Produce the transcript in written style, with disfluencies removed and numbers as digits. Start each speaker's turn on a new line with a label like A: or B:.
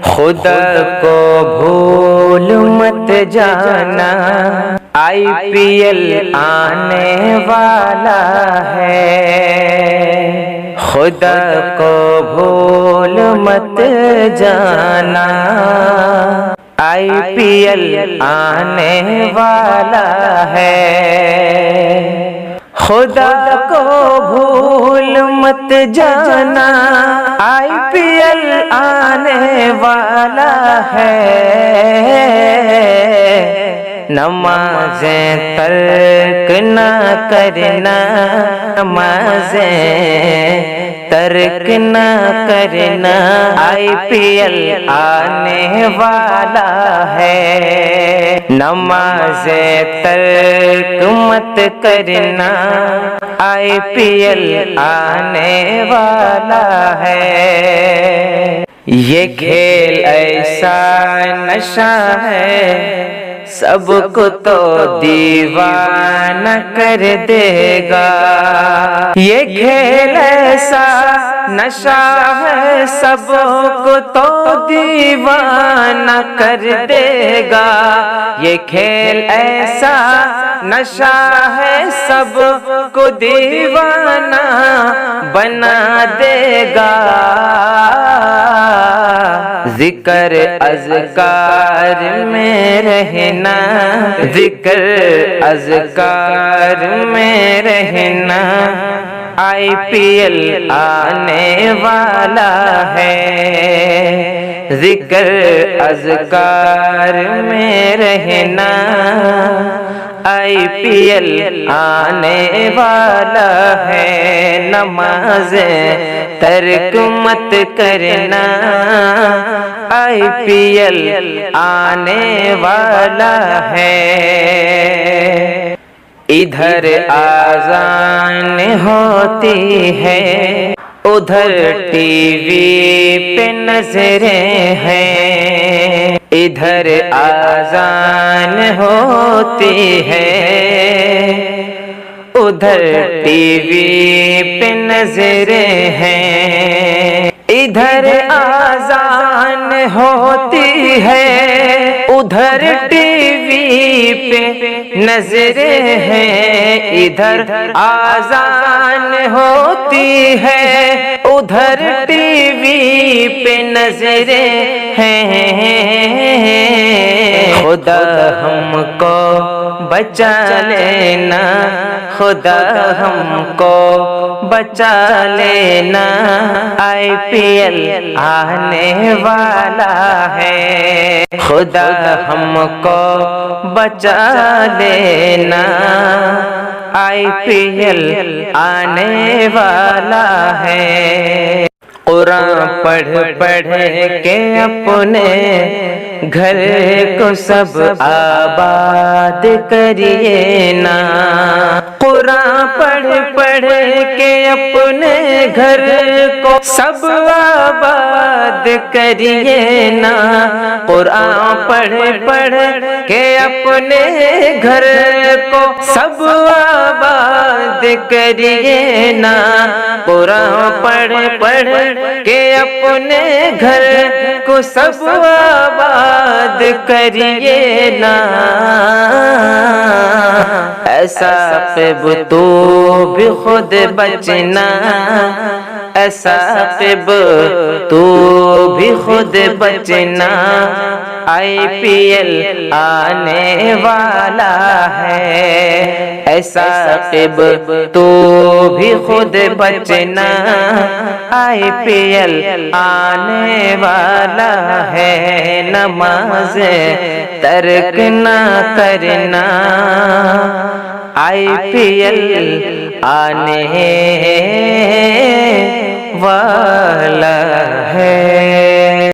A: خدا کو بھول مت جانا، IPL آنے والا ہے۔ خدا کو بھول مت جانا، IPL آنے والا ہے۔ خدا کو بھول مت جانا، IPL آنے والا ہے۔ نمازیں ترک نہ کرنا، نمازیں ترک نہ کرنا، IPL آنے والا ہے۔ نمازیں ترک مت کرنا، IPL آنے والا ہے۔ یہ کھیل ایسا نشہ ہے، سب کو تو دیوانہ کر دے گا۔ یہ کھیل ایسا نشہ ہے، سب کو تو دیوانہ کر دے گا۔ یہ کھیل ایسا نشہ ہے، سب کو دیوانہ بنا دے گا۔ ذکر اذکار میں رہنا، ذکر اذکار میں رہنا، IPL آنے والا ہے۔ ذکر اذکار میں رہنا، IPL آنے والا ہے۔ نمازیں ترک مت کرنا، IPL آنے والا ہے۔ ادھر آذان ہوتی ہے، ادھر TV پہ نظریں ہیں۔ ادھر آذان ہوتی ہے، ادھر TV پہ نظریں ہیں۔ ادھر آذان ہوتی ہے، ادھر TV پہ نظریں ہیں۔ ادھر آذان ہوتی ہے، ادھر TV پہ نظریں ہیں۔ خدا ہم کو بچا لینا، خدا ہم کو بچا لینا، IPL آنے والا ہے۔ خدا ہم کو بچا لینا، IPL آنے والا ہے۔ قرآن پڑھ پڑھ کے اپنے گھر کو سب آباد کریے نا۔ قرآن پڑھ پڑھ کے اپنے گھر کو سب آباد کریے نا۔ قرآن پڑھ پڑھ کے اپنے گھر کو سب آباد کریے نا۔ قرآن پڑھ پڑھ کے اپنے گھر کو سب آباد کریے نا۔ ایسا قب تو بھی خود بچنا، ایسا قب تو بھی خود بچنا، IPL آنے والا ہے۔ ایسا قب تو بھی خود بچنا، IPL آنے والا ہے۔ نمازیں ترک نہ کرنا، IPL آنے والا ہے۔